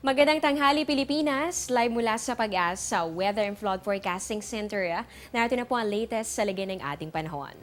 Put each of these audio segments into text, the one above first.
Magandang tanghali Pilipinas, live mula sa Pag-asa Weather and Flood Forecasting Center. Narito na po ang latest sa lagay ng ating panahon.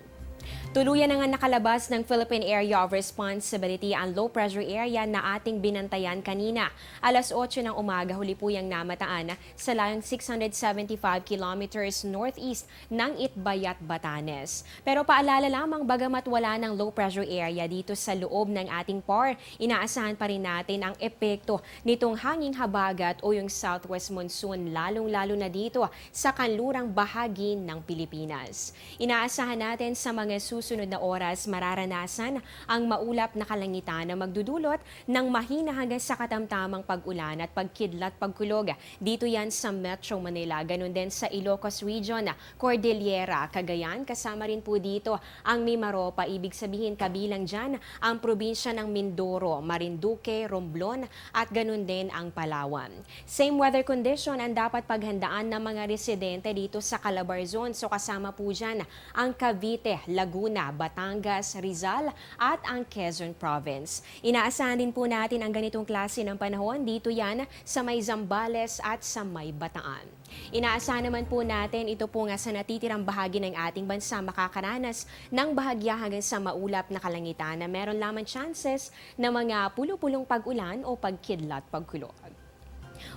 Tuluyan na nga nakalabas ng Philippine Area of Responsibility ang low pressure area na ating binantayan kanina. Alas 8 ng umaga huli po yung namataan sa layong 675 kilometers northeast ng Itbayat, Batanes. Pero paalala lamang bagamat wala ng low pressure area dito sa loob ng ating PAR, inaasahan pa rin natin ang epekto nitong hanging habagat o yung southwest monsoon lalong-lalo na dito sa kanlurang bahagi ng Pilipinas. Inaasahan natin sa mga susunod na oras mararanasan ang maulap na kalangitan na magdudulot ng mahina hanggang sa katamtamang pag-ulan at pagkidlat pagkulog. Dito yan sa Metro Manila, ganun din sa Ilocos Region, Cordillera, Cagayan. Kasama rin po dito ang Mimaropa, ibig sabihin kabilang dyan ang probinsya ng Mindoro, Marinduque, Romblon at ganun din ang Palawan. Same weather condition ang dapat paghandaan ng mga residente dito sa Calabar Zone. So kasama po dyan ang Cavite, Laguna, Batangas, Rizal at ang Quezon Province. Inaasahan din po natin ang ganitong klase ng panahon dito yan sa may Zambales at sa may Bataan. Inaasahan naman po natin ito po nga sa natitirang bahagi ng ating bansa makakaranas ng bahagya hanggang sa maulap na kalangitan na meron lamang chances na mga pulo-pulong pag-ulan o pagkidlat pagkulog.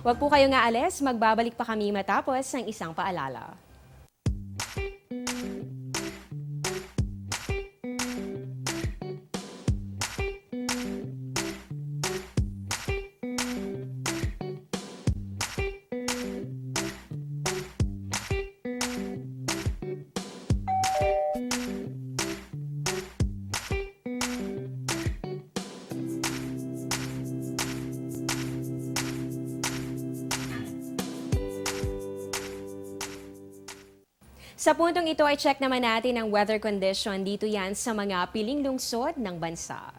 Huwag po kayong aalis, magbabalik pa kami matapos ng isang paalala. Sa puntong ito ay check naman natin ang weather condition dito yan sa mga piling lungsod ng bansa.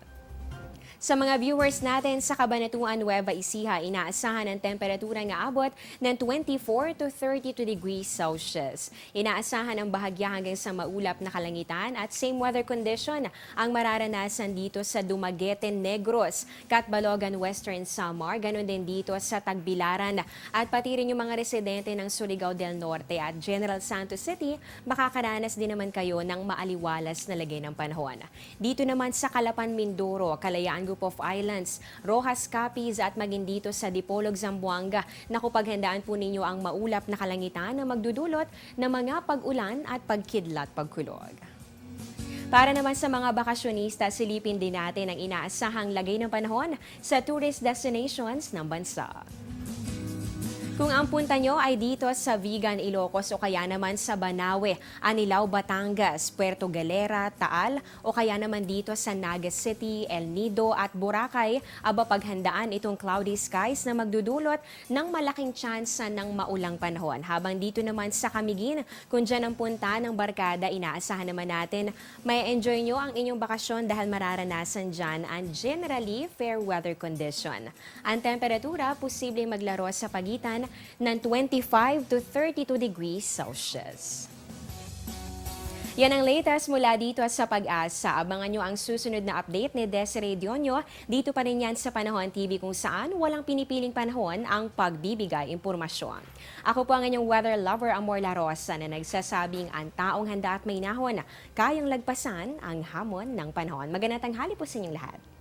Sa mga viewers natin sa Cabanatuan, Nueva Ecija, inaasahan ang temperatura na abot ng 24 to 32 degrees Celsius. Inaasahan ang bahagya hanggang sa maulap na kalangitan at same weather condition ang mararanasan dito sa Dumaguete, Negros, Catbalogan, Western Samar, ganun din dito sa Tagbilaran at pati rin yung mga residente ng Surigao del Norte at General Santos City, makakaranas din naman kayo ng maaliwalas na lagay ng panahon. Dito naman sa Calapan, Mindoro, Kalayaan Group of Islands, Rojas Capiz at maging dito sa Dipolog, Zamboanga, naku paghandaan po ninyo ang maulap na kalangitan na magdudulot ng mga pag-ulan at pagkidlat pagkulog. Para naman sa mga bakasyonista, silipin din natin ang inaasahang lagay ng panahon sa tourist destinations ng bansa. Kung ang punta nyo ay dito sa Vigan, Ilocos o kaya naman sa Banawe, Anilao, Batangas, Puerto Galera, Taal o kaya naman dito sa Naga City, El Nido at Boracay, aba paghandaan itong cloudy skies na magdudulot ng malaking tsansa ng maulang panahon. Habang dito naman sa Camiguin, kung dyan ang punta ng barkada, inaasahan naman natin may enjoy nyo ang inyong bakasyon dahil mararanasan dyan ang generally fair weather condition. Ang temperatura posibleng maglaro sa pagitan ng 25 to 32 degrees Celsius. Yan ang latest mula dito sa Pag-asa. Abangan nyo ang susunod na update ni Desiree Dionyo. Dito pa rin yan sa Panahon TV kung saan walang pinipiling panahon ang pagbibigay impormasyon. Ako po ang inyong weather lover, Amor La Rosa, na nagsasabing ang taong handa at may nahon, kayang lagpasan ang hamon ng panahon. Magandang tanghali po sa inyong lahat.